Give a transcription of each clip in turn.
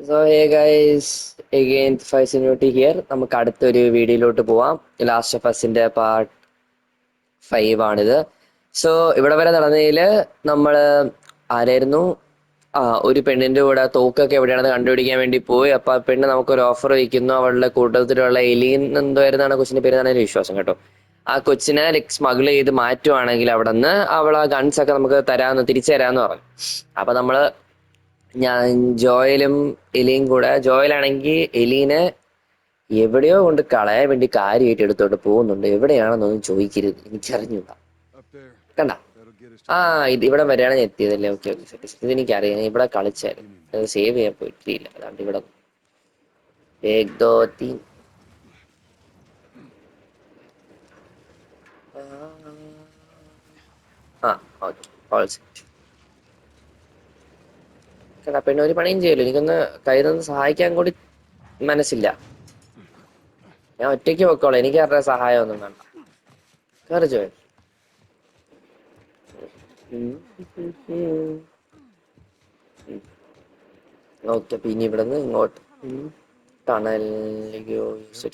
So hey guys, again ഫൈസിനോട്ടി here. നമുക്ക് അടുത്തൊരു വീഡിയോയിലോട്ട് പോവാം. ലാസ്റ്റ് ഓഫ് അസിന്റെ പാർട്ട് 5 ആണിത്. സോ ഇവിടെ വരെ നടന്നതിൽ നമ്മൾ ആരായിരുന്നു? ഒരു പെണ്ണിന്റെ കൂടെ തോക്കൊക്കെ എവിടെയാണെന്ന് കണ്ടുപിടിക്കാൻ വേണ്ടി പോയി. അപ്പൊ ആ പെണ്ണ് നമുക്കൊരു ഓഫർ വയ്ക്കുന്നു. അവളുടെ കൂട്ടത്തിലുള്ള എലീൻ എന്തോയിരുന്നാണ് കൊച്ചിന്റെ പേര്, എന്നാണ് വിശ്വാസം കേട്ടോ. ആ കൊച്ചിനെ സ്മഗിൾ ചെയ്ത് മാറ്റുവാണെങ്കിൽ അവിടെ നിന്ന് അവൾ ആ ഗൺസ് ഒക്കെ നമുക്ക് തിരിച്ചു തരാന്ന് പറഞ്ഞു. അപ്പൊ നമ്മള് ഞാൻ ജോയലും എലിയും കൂടെ, ജോയലാണെങ്കിൽ എലീനെ എവിടെയോ കൊണ്ട് കളയാൻ വേണ്ടി കാര്യമായിട്ട് എടുത്തോണ്ട് പോകുന്നുണ്ട്. എവിടെയാണെന്നൊന്നും ചോദിക്കരുത്, എനിക്കറിഞ്ഞൂടാ. കണ്ട ഇത് ഇവിടെ വരെയാണ് ഞാൻ എത്തിയതല്ലേ. Okay okay, set. ഇതെനിക്കറിയാം, ഞാൻ ഇവിടെ കളിച്ചായിരുന്നു. സേവ് ചെയ്യാൻ പറ്റിയില്ല. അതാണ്ട് ഇവിടെ പെണ്ണ് ഒരു പണിയും ചെയ്യല്ലോ. എനിക്കൊന്ന് കയ്യിൽ നിന്ന് സഹായിക്കാൻ കൂടി മനസ്സില്ല. ഞാൻ ഒറ്റയ്ക്ക് പൊക്കോളാം, എനിക്ക് അവരുടെ സഹായം ഒന്നും വേണ്ട. കയറി ജോയൽ. ഓക്കെ, പിന്നെ ഇവിടുന്ന് ഇങ്ങോട്ട് ടണലിലേക്കോ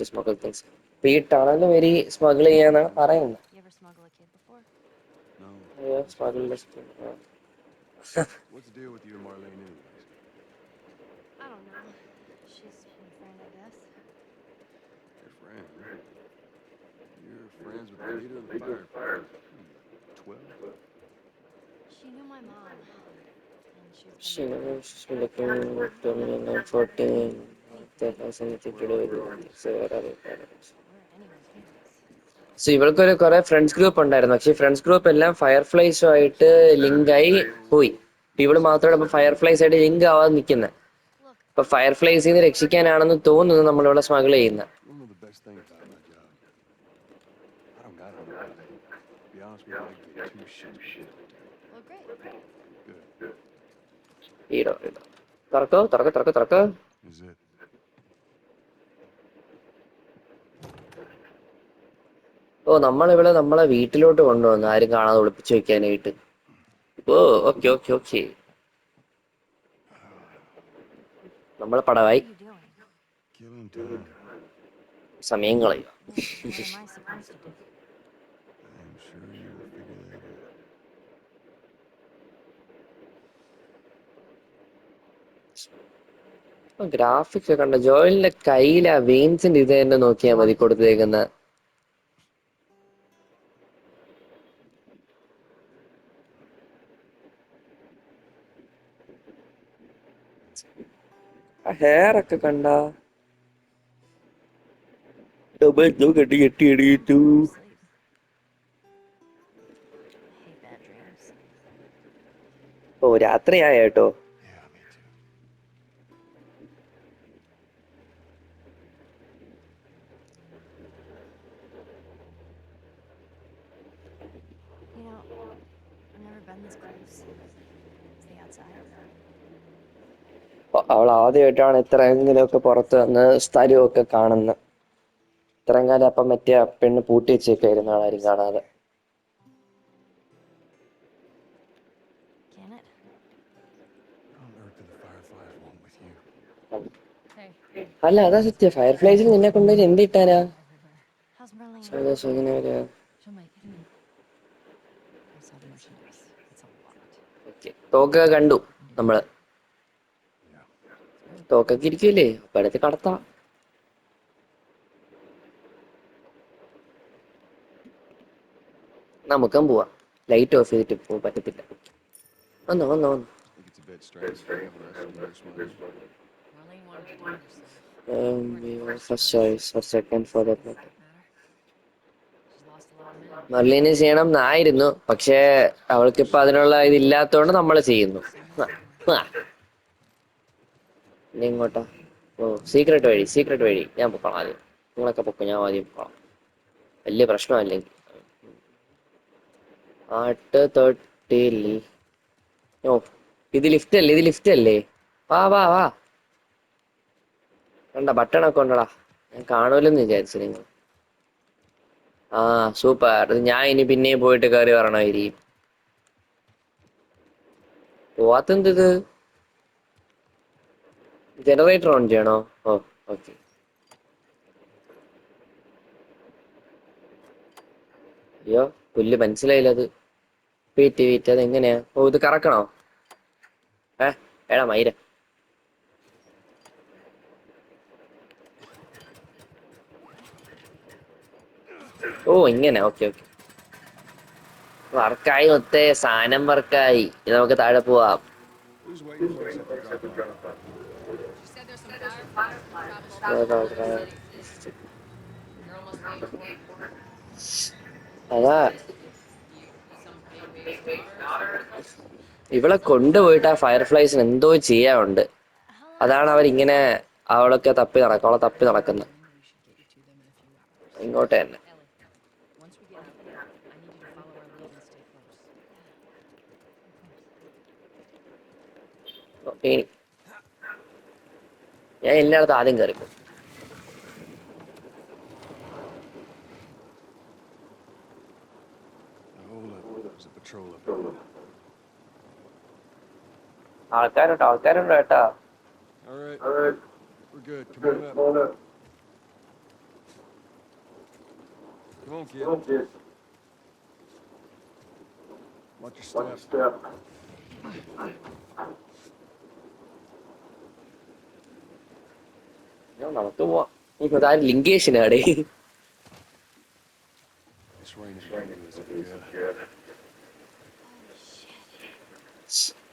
സ്മഗിൾ തിങ്സ്. ഇപ്പൊ ഈ ടണൽ വരി സ്മഗിൾ ചെയ്യാന്നാണ് പറയുന്നത്. What's the deal with you and Marlene anyways? I don't know. She's my friend, I guess. Your friend? You're friends with the leader of the firefighters. 12? She knew my mom, and She's been looking to me and 14. That has anything to do with it. We're anyone's business. So ഇവൾക്കൊരു കുറെ friends group ഉണ്ടായിരുന്നു. പക്ഷെ friends group എല്ലാം ഫയർഫ്ലൈസുമായിട്ട് link ആയി പോയി. ഇവള് മാത്രമാണ് ഇപ്പൊ ഫയർഫ്ലൈസ് ആയിട്ട് ലിങ്ക് ആവാതെ നിൽക്കുന്നത്. Look, ഇപ്പൊ ഫയർഫ്ലൈസിൽ നിന്ന് രക്ഷിക്കാനാണെന്ന് തോന്നുന്നു നമ്മളിവിടെ സ്മഗിൾ ചെയ്യുന്നത്. You wanna know the best thing about my job? I don't got anybody. To be honest with you, I give two shits what people do. well, great. Good. ഈടോ തുറക്കോ. Is it? നമ്മളിവിടെ നമ്മളെ വീട്ടിലോട്ട് കൊണ്ടുവന്നു, ആരും കാണാതെ ഒളിപ്പിച്ചു വെക്കാനായിട്ട്. Okay. നമ്മളെ What പടവായി are you doing? Killing time. സമയം കളയും. Well, what am I supposed to do? I am sure you'll figure that out. Graphics കണ്ട ജോയലിന്റെ കയ്യിലെ വെയിൻസിന്റെ ഇത് തന്നെ നോക്കിയാൽ മതി കൊടുത്തേക്കുന്ന. ഹെയർ ഒക്കെ കണ്ട കെട്ടി Never sleep. I hate bad dreams. രാത്രിയായ കേട്ടോ. Yeah, me too. You know, I've never been this close. It's the outside. അവൾ ആദ്യമായിട്ടാണ് ഇത്രയെങ്കിലുമൊക്കെ പുറത്ത് വന്ന് സ്ഥലമൊക്കെ കാണുന്നത്. ഇത്രയും കാലം അപ്പം മറ്റേ പെണ്ണ് പൂട്ടി വെച്ചേക്കായിരുന്നു, ആരും കാണാതെ. Can it? What on earth do the fireflies want with you? Hey. അല്ല, അതാ സത്യം. ഫയർഫ്ലൈസിൽ നിന്നെ കൊണ്ടുപോയി എന്ത് ഇട്ടാനാ? Everywhere. How's Marlene? She'll make it. I saw the merchandise. It's a lot. തോക്കൊക്കെ കണ്ടു നമ്മള്. Yeah. തോക്കൊക്കെ ഇരിക്കൂലേ, അപ്പൊ അടുത്ത് കടത്താം. നമുക്കും പോവാം. ലൈറ്റ് ഓഫ് ചെയ്തിട്ട് പോകാൻ പറ്റത്തില്ല. വന്നോ. Think it's a bit strange that they haven't arrested you for smuggling? Marlene wanted to do it herself. First choice or second for that matter. She's lost a lot of men. മർലീന് ചെയ്യണം എന്നായിരുന്നു, പക്ഷേ അവൾക്കിപ്പോ അതിനുള്ള ഇതില്ലാത്തോണ്ട് നമ്മള് ചെയ്യുന്നു. ഇനി ഇങ്ങോട്ടാ? Secret വഴി. ഞാൻ പൊക്കോളാം ആദ്യം. നിങ്ങളൊക്കെ പൊക്കോ, ഞാൻ ആദ്യം പൊക്കോളാം. വലിയ പ്രശ്നമല്ലെങ്കിൽ. ആട്ട് തൊട്ടിൽ. ഇത് ലിഫ്റ്റ് അല്ലേ? വാ. കണ്ട ബട്ടണൊക്കെ ഉണ്ടടാ. ഞാൻ കാണൂലെന്ന് വിചാരിച്ചു നിങ്ങൾ. സൂപ്പർ. ഞാൻ ഇനി പിന്നെയും പോയിട്ട് കയറി വരണമായിരിക്കും. പോവാത്തെന്ത്? ജനറേറ്റർ ഓൺ ചെയ്യണോ? ഓ ഓക്കെ. അയ്യോ പുല്ല് മനസ്സിലായില്ല അത്. വീറ്റ് അതെങ്ങനെയാ? ഓ ഇത് കറക്കണോ? എടാ മയിര. ഓ ഇങ്ങനെ, ഓക്കെ ഓക്കെ. വർക്കായി മൊത്തേ, സാധനം വർക്കായി. ഇനി നമുക്ക് താഴെ പോവാം. Who's waiting for us at the drop off? She said there's some fireflies that travel over all over the city. You're almost paid for it. അതാ You some bigwig's daughter or something? ഇവളെ കൊണ്ടുപോയിട്ട് ആ ഫയർഫ്ലൈസിന് എന്തോ ചെയ്യാനുണ്ട്. How long അതാണ് is it? അവരിങ്ങനെ അവളെ തപ്പി നടക്കുന്നത്. We should get you to them in a few hours. ഇങ്ങോട്ട് തന്നെ. Ellie, once we get out there, I need you to follow our lead and stay close. Yeah, of course. ഇനി ഞാൻ എല്ലായിടത്തും ആദ്യം കയറി. Now hold up. There's a patrol up ahead. ആൾക്കാരുണ്ട് കേട്ടാ. All right. We're good. Come on up. Come on, kid. Watch your step. നമുക്ക് പോവാം. ഇപ്പൊ ലിങ്കേഷനാടേ. This rain is gonna do us any good.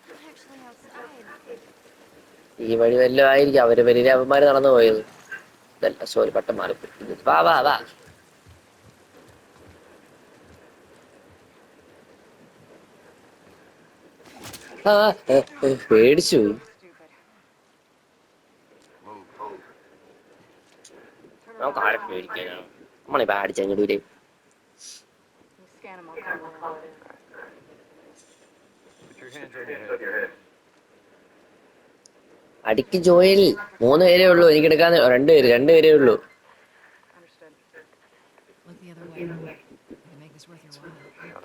I'm actually outside. ഈ വഴി വല്ലതും ആയിരിക്കും. അവര് വലിയ അവന്മാര് നടന്നു പോയത്. ഇതല്ല, സോറി, പട്ടം മാറിപ്പോയി. വാ വാ വാ. പേടിച്ചു. നമുക്ക് ആരെ പേടിക്കാനാണ്? നമ്മളിപ്പോ അടിച്ചങ്ങടൂര്. Put your hands on your head. അടിക്ക് ജോയിൽ. 3 പേരേ ഉള്ളൂ. എനിക്ക് എടുക്കാൻ 2 പേരേ ഉള്ളൂ. Look the other way. We can make this worth your while.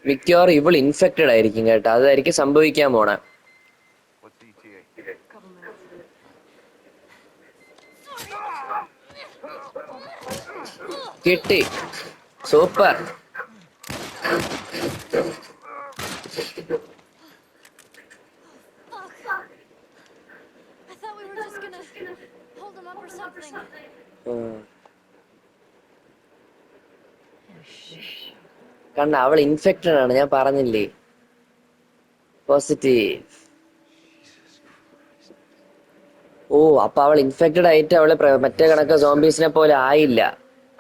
മിക്കവാറും ഇവൾ ഇൻഫെക്റ്റഡ് ആയിരിക്കും കേട്ടോ. അതായിരിക്കും സംഭവിക്കാൻ പോണേ. കിട്ടി. Super. I thought we were just gonna hold him up or something. കണ്ട, അവൾ ഇൻഫെക്റ്റഡ് ആണ്. ഞാൻ പറഞ്ഞില്ലേ, പോസിറ്റീവ്. ഓ അപ്പൊ അവൾ ഇൻഫെക്റ്റഡ് ആയിട്ട് അവള് മറ്റേ കണക്ക് സോംബീസിനെ പോലെ ആയില്ല.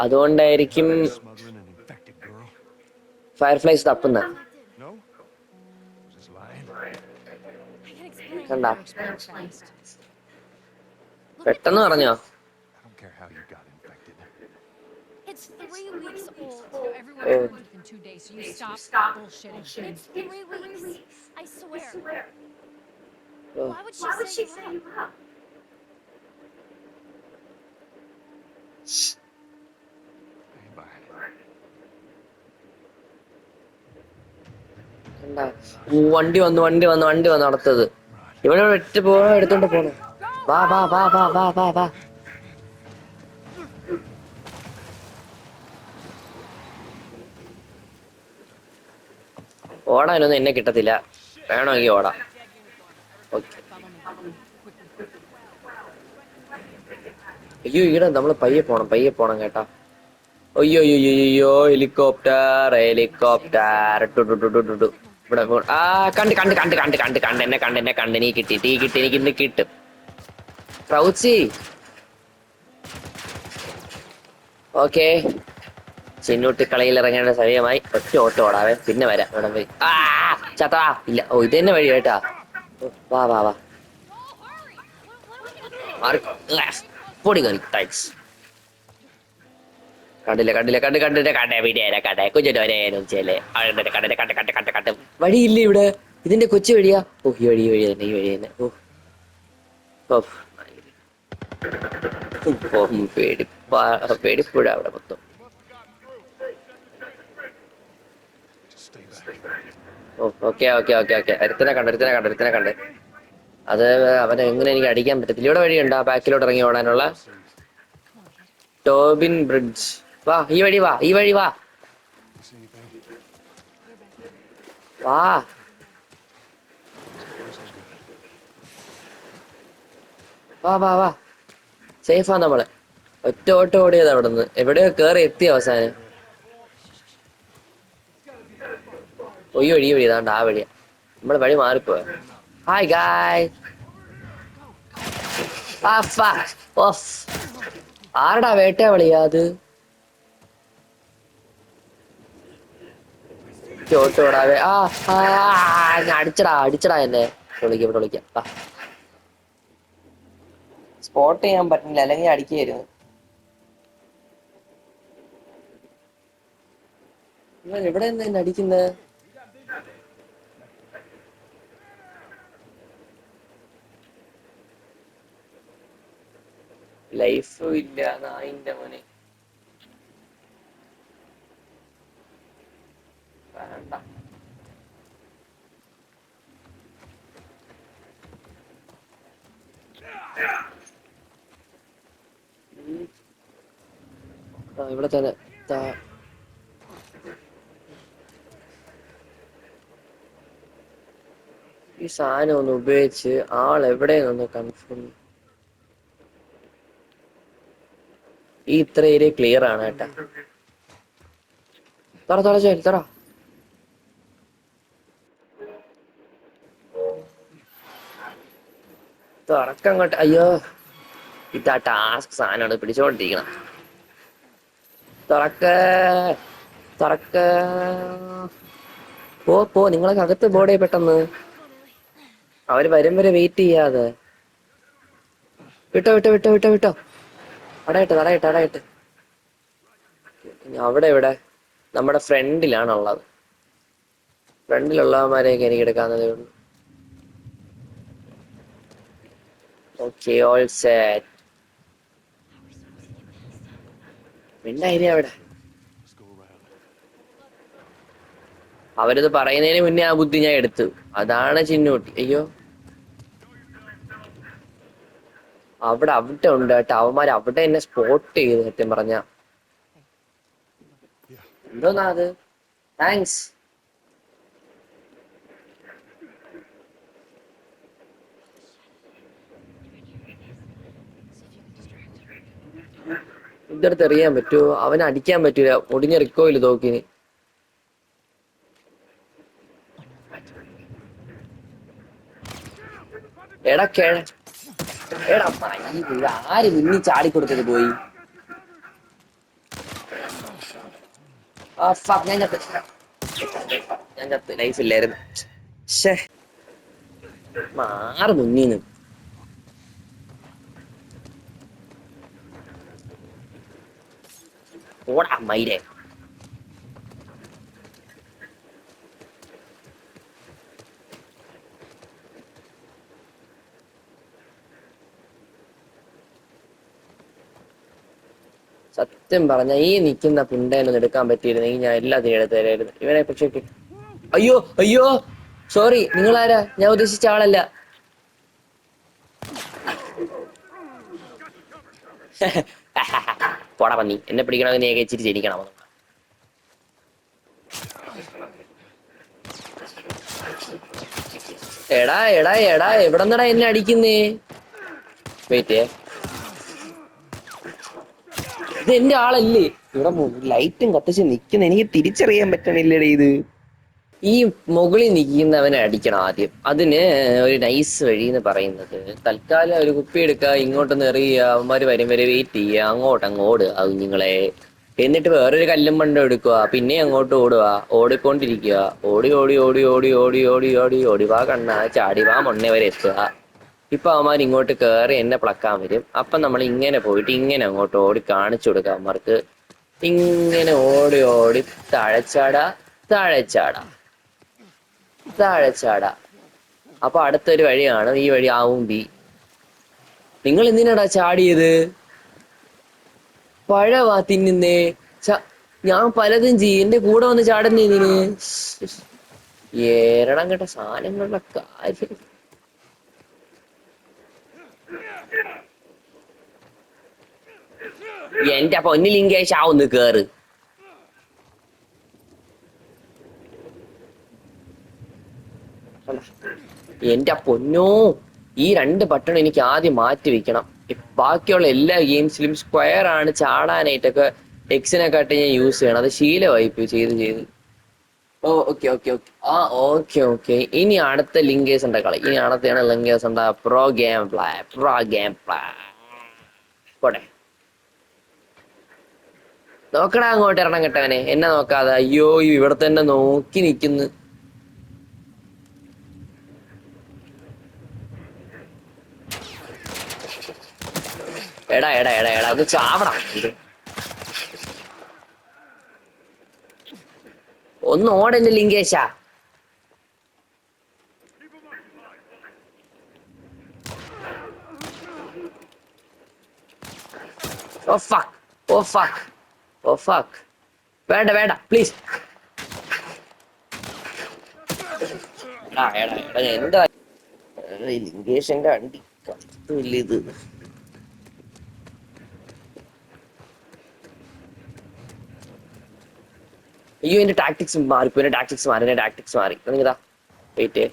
അതുകൊണ്ടായിരിക്കും Smothering an infected girl. Fireflies തപ്പുന്ന. No? Was this lying? I can explain. കണ്ട, Explain fast. പെട്ടെന്ന് പറഞ്ഞോ. I don't care how you got infected. It's 3 weeks old. Everyone learned within 2 days, so you stop bullshitting. It's 3 weeks. I swear. Why would she say that? Hey, bye. വണ്ടി വന്നു അടുത്തത്. ഇവിടെ ഒറ്റ പോവാ, എടുത്തോണ്ട് പോണേ. വാ വാ വാ വാ വാ വാ വാ. ഓടാനൊന്നും എന്നെ കിട്ടത്തില്ല. വേണമെങ്കിൽ ഓടാം. ഓക്കെ. അയ്യോ ഈടെ നമ്മള് പയ്യെ പോണം കേട്ടാ. അയ്യോ ഹെലികോപ്റ്റർ. ഇവിടെ കണ്ട് നീ കിട്ടി എനിക്ക് ഇന്ന് കിട്ടും. ക്രൗച്ചി. ഓക്കെ, ചിന്നൂട്ടി കളിയിൽ ഇറങ്ങേണ്ട സമയമായി. ഒറ്റ ഓട്ടം ഓടാവേ, പിന്നെ വരാം. ഇവിടെ പോയി ചത്താ ഇല്ല. ഓ ഇത് തന്നെ വഴി കേട്ടാ. വാ വാ വാ. പൊടി കറി താങ്ക്സ്. വഴിയില്ലേ ഇവിടെ? ഇതിന്റെ കൊച്ചു വഴിയാ? ഓ ഈ വഴി തന്നെ. പേടിപ്പുഴ അവിടെ മൊത്തം. Just stay back. ഓ ഓക്കെ ഓക്കെ ഓക്കെ ഓക്കെ ഒരുത്തനെ കണ്ട്. അത് അവനെ എങ്ങനെ എനിക്ക് അടിക്കാൻ പറ്റത്തില്ല. ഇവിടെ വഴിയുണ്ടോ ബാക്കിലോട്ട് ഇറങ്ങി ഓടാനുള്ള? Come on, kid. Tobin bridge. വാ ഈ വഴി വാ. You see anything? We're back here. വാ. So far, so good. വാ. സേഫാ നമ്മള്. ഒറ്റ ഓട്ടം ഓടിയത് അവിടെ നിന്ന്. എവിടെയോ കേറി എത്തി അവസാനം. ഈ വഴി ഇതാണ്ട് ആ വഴിയാ. നമ്മള് വഴി മാറിപ്പോയ. ഹായ് ഗായ്. ആരടാ വേട്ട വിളിയാ അത്? ചോട്ടോടാവേ. അടിച്ചടാ എന്നെ. ഇവിടെ വിളിക്കാം. സ്പോട്ട് ചെയ്യാൻ പറ്റുന്നില്ല, അല്ലെങ്കിൽ അടിക്കായിരുന്നു. ഇവൻ എവിടെ നിന്ന് എന്നെ അടിക്കുന്നത്? ലൈഫും ഇല്ല നായിന്റെ മോനെ. വേണ്ട. ഇവിടെ തന്നെ ഈ സാധനം ഒന്ന് ഉപയോഗിച്ച് ആൾ എവിടെയെന്നൊന്ന് കൺഫേം. ഈ ഇത്ര ഏരിയ ക്ലിയർ ആണ് കേട്ടാ. തുറ തുറക്കങ്ങോട്ട്. അയ്യോ, ഇതാ ടാസ്ക് സാധനമാണ് പിടിച്ചോണ്ടിരിക്കണം. തുറക്ക. പോ നിങ്ങളൊക്കെ അകത്ത് ബോഡേ പെട്ടെന്ന്. അവര് വരും വരെ വെയിറ്റ് ചെയ്യാതെ. വിട്ടോ. തടയിട്ട്. അവിടെ ഇവിടെ നമ്മുടെ ഫ്രണ്ടിലാണുള്ളത്. ഫ്രണ്ടിലുള്ളവന്മാരെയൊക്കെ എനിക്ക് എടുക്കാവുന്നതേ ഉള്ളൂ. Okay, all set. മിണ്ടായിരി അവിടെ. Let's go around. അവരിത് പറയുന്നതിന് മുന്നേ ആ ബുദ്ധി ഞാൻ എടുത്തു. അതാണ് ചിന്നൂട്ടി. അയ്യോ, അവിടെ ഉണ്ട് കേട്ടോ. അവന്മാർ അവിടെ എന്നെ സ്പോട്ട് ചെയ്തു സത്യം പറഞ്ഞ. Yeah. എന്തോന്നാ അത്? താങ്ക്സ്. ഇതെടുത്ത് എറിയാൻ പറ്റുമോ? അവനെ അടിക്കാൻ പറ്റൂല. ഒടിഞ്ഞ റിക്കോയില് തോക്കിന്. എടാ ആര് മുന്നിൽ ചാടിക്കൊടുത്തത് പോയി. ഞാൻ ചത്ത്. ലൈഫില്ലായിരുന്നു. മാറ് മുന്നീന്ന്. ഓടാ മയിലേ. സത്യം പറഞ്ഞ ഈ നിൽക്കുന്ന പിണ്ടേനൊന്നും എടുക്കാൻ പറ്റിയിരുന്നെങ്കിൽ ഞാൻ എല്ലാത്തിനും എടുത്തു തരായിരുന്നു. ഇവനെ പക്ഷേ അയ്യോ സോറി. നിങ്ങളാരാ? ഞാൻ ഉദ്ദേശിച്ച ആളല്ല. പോടാ പന്നി. എന്നെ പിടിക്കണമെന്ന് നീ ഇച്ചിരി ജനിക്കണം. എടാ എവിടെന്നടാ എന്നെ അടിക്കുന്നേ? വെയിറ്റ്, ഇത് എന്റെ ആളല്ലേ? ഇവിടെ ലൈറ്റും കത്തിച്ച് നിക്കുന്ന എനിക്ക് തിരിച്ചറിയാൻ പറ്റണില്ലടേ ഇത്. ഈ മുകളിൽ നിൽക്കുന്നവനെ അടിക്കണം ആദ്യം. അതിന് ഒരു നൈസ് വഴി എന്ന് പറയുന്നത്, തൽക്കാലം ഒരു കുപ്പി എടുക്കുക, ഇങ്ങോട്ടൊന്ന് എറിയുക, അവന്മാര് വരും വരെ വെയിറ്റ് ചെയ്യുക, അങ്ങ് ഓടുക കുഞ്ഞുങ്ങളെ. എന്നിട്ട് വേറൊരു കല്ലും മണ്ടും എടുക്കുക, പിന്നെ അങ്ങോട്ട് ഓടുക, ഓടിക്കൊണ്ടിരിക്കുക. ഓടി വാ കണ്ണ, ചാടി വാ മൊണ്ണെ വരെ എത്തുക. ഇപ്പൊ അവന്മാർ ഇങ്ങോട്ട് കയറി എന്നെ പ്ലക്കാൻ വരും. അപ്പൊ നമ്മൾ ഇങ്ങനെ പോയിട്ട് ഇങ്ങനെ അങ്ങോട്ട് ഓടി കാണിച്ചു കൊടുക്കുക അവന്മാർക്ക്. ഇങ്ങനെ ഓടി താഴെച്ചാടാ. അപ്പൊ അടുത്തൊരു വഴിയാണ്. ഈ വഴി ആവും ബി. നിങ്ങൾ എന്തിനാടാ ചാടിയത്? പഴവാ തിന്നുന്നേ. ഞാൻ പലതും ചെയ്യും. എന്റെ കൂടെ വന്ന് ചാടുന്നേ ഇതിന്. ഏരണം കേട്ട സാധനങ്ങളുടെ കാര്യം. എന്റെ പൊന്നു ലിങ്കേഷ് ഒന്ന് കേറ്. എന്റെ പൊന്നോ, ഈ 2 ബട്ടൺ എനിക്ക് ആദ്യം മാറ്റി വെക്കണം. ബാക്കിയുള്ള എല്ലാ ഗെയിംസിലും സ്ക്വയർ ആണ് ചാടാനായിട്ടൊക്കെ എക്സിനെക്കാട്ടി ഞാൻ യൂസ് ചെയ്യണം. അത് ശീലമായി പോയി ചെയ്ത്. ഓ ഓക്കെ ഓക്കെ ഓക്കെ. ആ ഓക്കെ ഓക്കെ. ഇനി അടുത്ത ലിങ്കേഴ്സിന്റെ കളി. ഇനി അടുത്താണ് ലിങ്കേഴ്സ് ഉണ്ട്. പ്രോ ഗെയിം പ്ലേ പോട്ടെ. നോക്കടാ അങ്ങോട്ട് ഇറണം കെട്ടവനെ, എന്നെ നോക്കാതെ. അയ്യോ ഇവിടെ തന്നെ നോക്കി നിക്കുന്നു. എടാ അത് ചാവണം. ഒന്ന് ഓടെന്റെ ലിങ്കേശാ. ഓ ഫക്ക്. വേണ്ട പ്ലീസ്. എടാ എന്താ ലിങ്കേഷന്റെ അണ്ടി കത്തില്ല ഇത്. അയ്യോ എന്റെ ടാക്ടിക്സ് മാറി. നിങ്ങതാ വെയിറ്റ്.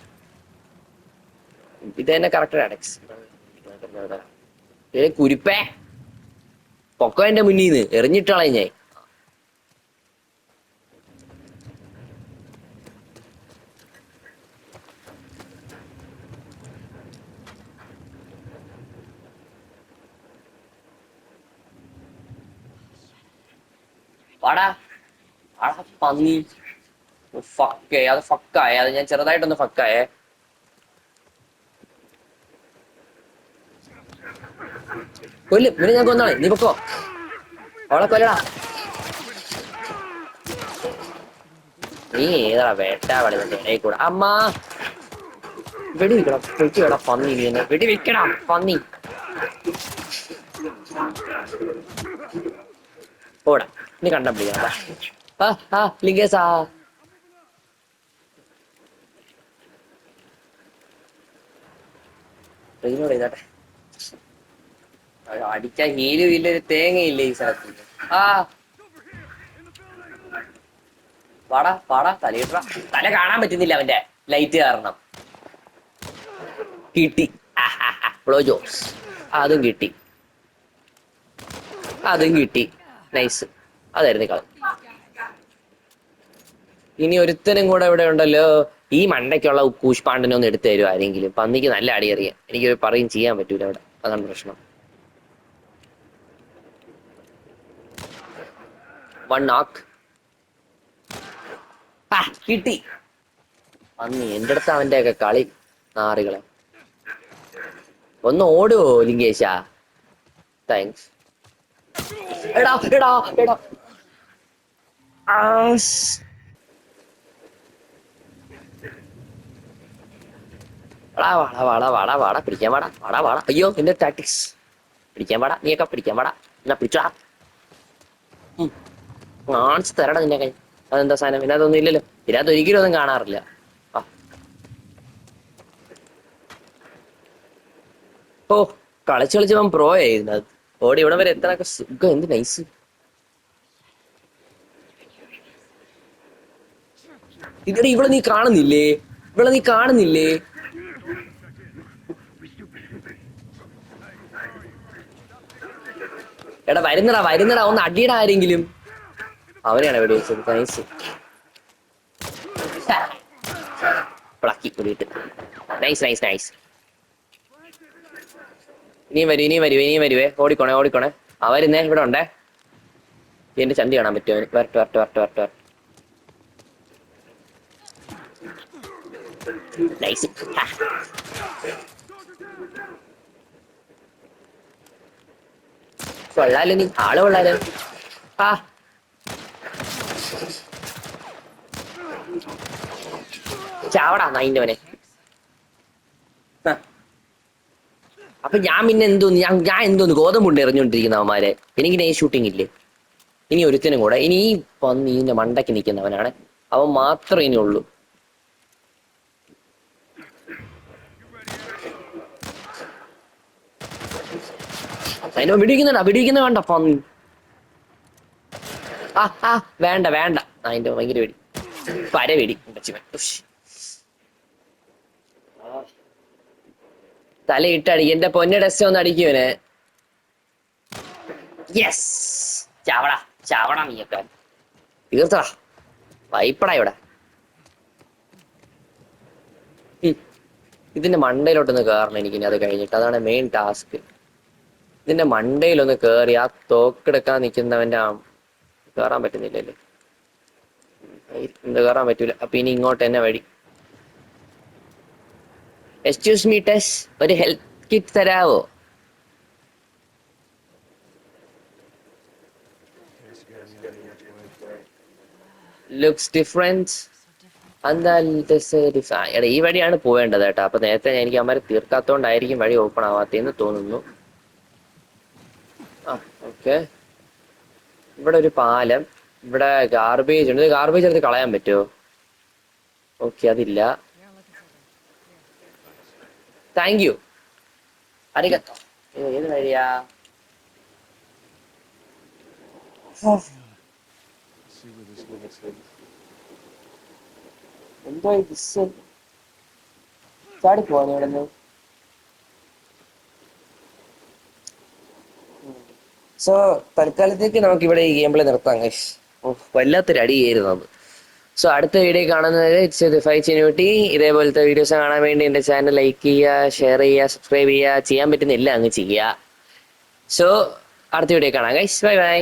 ഇത് തന്നെ കറക്റ്റ് ടാക്ടിക്സ്. കുരിപ്പേ പൊക്കം എന്റെ മുന്നീന്ന് എറിഞ്ഞിട്ടാളെ ഞാൻ. വാടാ പന്നി. ഫക്കായേ അത് ഞാൻ ചെറുതായിട്ടൊന്ന് ഫക്കായേ. കൊല്ലും പിന്നെ ഞാൻ കൊന്നാളെ. നീ പൊക്കോ, അവളെ കൊല്ലടാ. നീ ഏതാ വേട്ടാ കളിന്റെ ഇടയിൽ കൂടെ. അമ്മ വെടി വെക്കടാ പന്നി. നീ എന്നെ വെടി വെക്കടാ പന്നി. ഓടാ നീ കണ്ടുപിടിക്കണ ലിങ്കേസാ. റീലോഡ് ചെയ്താട്ടെ. അടിക്കാൻ ഹീലും ഇല്ല, ഒരു തേങ്ങയില്ല ഈ സ്ഥലത്ത്. വാടാ തലയിട്ട. തല കാണാൻ പറ്റുന്നില്ല അവന്റെ ലൈറ്റ് കാരണം. കിട്ടി ഫ്ലോജോസ്. അതും കിട്ടി. നൈസ്. അതായിരുന്നു കളി. ഇനി ഒരുത്തനും കൂടെ ഇവിടെ ഉണ്ടല്ലോ. ഈ മണ്ടയ്ക്കുള്ള കൂഷ്പാണ്ടനെ ഒന്ന് എടുത്തു തരുമോ ആരെങ്കിലും? പന്നിക്ക് നല്ല അടി അറിയാം. എനിക്ക് പറയും ചെയ്യാൻ പറ്റൂല അവിടെ. അതാണ് പ്രശ്നം. 1 knock. കിട്ടി. പന്നി എന്റെ അടുത്ത് അവന്റെ ഒക്കെ കളി. നാറികളെ ഒന്ന് ഓടുവോ ലിങ്കേശാ? താങ്ക്സ്. എടാ വാടാ പിടിക്കാൻ വാടാ. അയ്യോ എന്റെ ടാക്ടിക്സ്. പിടിക്കാൻ വാടാ, നീയൊക്കെ പിടിക്കാൻ വാടാ. എന്നാ പിടിച്ചോടാ. കാണിച്ചു തരടാ നിന്നെ കൈ. അതെന്താ സാധനം? ഇതിനകത്തൊന്നും ഇല്ലല്ലോ. ഇതിനകത്ത് ഒരിക്കലും ഒന്നും കാണാറില്ല. ഓ കളിച്ച് പ്രോ ആയിരുന്നു. അത് ഓടി ഇവിടെ വരെ എത്താനൊക്കെ സുഖം. എന്ത് നൈസ്. ഇവിടെ ഇവിടെ നീ കാണുന്നില്ലേ? എടാ വരുന്നടാ ഒന്ന് അടിയടാ ആരെങ്കിലും. അവനെയാണ് വെടി വെച്ചത്. നൈസ്. പ്ലക്കി കൂടിയിട്ട്. നൈസ്. ഇനിയും വരുവേ. ഓടിക്കോണേ. അവരുന്നേ ഇവിടെ ഉണ്ടേ. എന്റെ ചന്തി കാണാൻ പറ്റുമോ? വരട്ടെ. നൈസ്. കൊള്ളാലോ നീ. ആള് കൊള്ളാലോ. ചാവടാ നൈന്റവനെ. അപ്പൊ ഞാൻ പിന്നെ എന്തോന്ന് ഗോതമ്പുണ്ട് എറിഞ്ഞോണ്ടിരിക്കുന്ന അവന്മാരെ. എനിക്ക് നൈസ് ഷൂട്ടിംഗ് ഇല്ലേ? ഇനി ഒരുത്തനും കൂടെ. ഇനി ഈ പന്നീന്റെ മണ്ടയ്ക്ക് നിൽക്കുന്നവനാണ്. അവൻ മാത്രമേ ഇനി ഉള്ളൂ. അതിനെ പിടിക്കുന്ന വേണ്ട പന്നി. ആ വേണ്ട അതിന്റെ ഭയങ്കര വെടി, പരവെടി. തലയിട്ടടി എന്റെ പൊന്ന ടെസ്റ്റ് ഒന്ന് അടിക്കുവനെ. യെസ്, ചാവടാ നീയൊക്കെ. തീർത്തടാ, വൈപ്പടാ ഇവിടെ. ഇതിന്റെ മണ്ടയിലോട്ടൊന്ന് കയറണം എനിക്കിനി, അത് കഴിഞ്ഞിട്ട്. അതാണ് മെയിൻ ടാസ്ക്. ഇതിന്റെ മണ്ടയിലൊന്ന് കയറി ആ തോക്കെടുക്കാൻ നിൽക്കുന്നവന്റെ കയറാൻ പറ്റുന്നില്ലല്ലേ? കയറാൻ പറ്റൂല. അപ്പൊ ഇനി ഇങ്ങോട്ട് തന്നെ വഴി. എക്സ്ക്യൂസ് മീ ടെസ്, ഒരു ഹെൽത്ത് കിറ്റ് തരാവോ? Guess you got any idea which way? Looks difference. എന്താ എടാ, ഈ വഴിയാണ് പോവേണ്ടത് കേട്ടോ. അപ്പൊ നേരത്തെ എനിക്ക് അമ്മമാരെ തീർക്കാത്തോണ്ടായിരിക്കും വഴി ഓപ്പൺ ആവാത്തേന്ന് തോന്നുന്നു. ഓക്കെ, ഇവിടെ ഒരു പാലം, ഇവിടെ ഗാർബേജ് ഉണ്ട്. ഗാർബേജ് എടുത്ത് കളയാൻ പറ്റുമോ? ഓക്കെ, അതില്ല. Thank you. അറിയാത്തോ ഏത് വഴിയാ? See where this leads. എന്തോ ചാടി പോവാന്ന് ഇവിടെ നിന്ന്. സോ തൽക്കാലത്തേക്ക് നമുക്ക് ഇവിടെ ഈ ഗെയിം പ്ലേ നിർത്താം ഗൈസ്. വല്ലാത്തൊരു അടിയായിരുന്നു അത്. സോ അടുത്ത വീഡിയോ കാണുന്നത് ഇറ്റ്സ് ഫൈച്ചിന്യൂട്ടി. ഇതേപോലത്തെ വീഡിയോസ് കാണാൻ വേണ്ടി എൻ്റെ ചാനൽ ലൈക്ക് ചെയ്യുക, ഷെയർ ചെയ്യുക, സബ്സ്ക്രൈബ് ചെയ്യുക. ചെയ്യാൻ പറ്റുന്നില്ല അങ്ങ് ചെയ്യുക. സോ അടുത്ത വീഡിയോ കാണാം ഗൈസ്. ബൈ.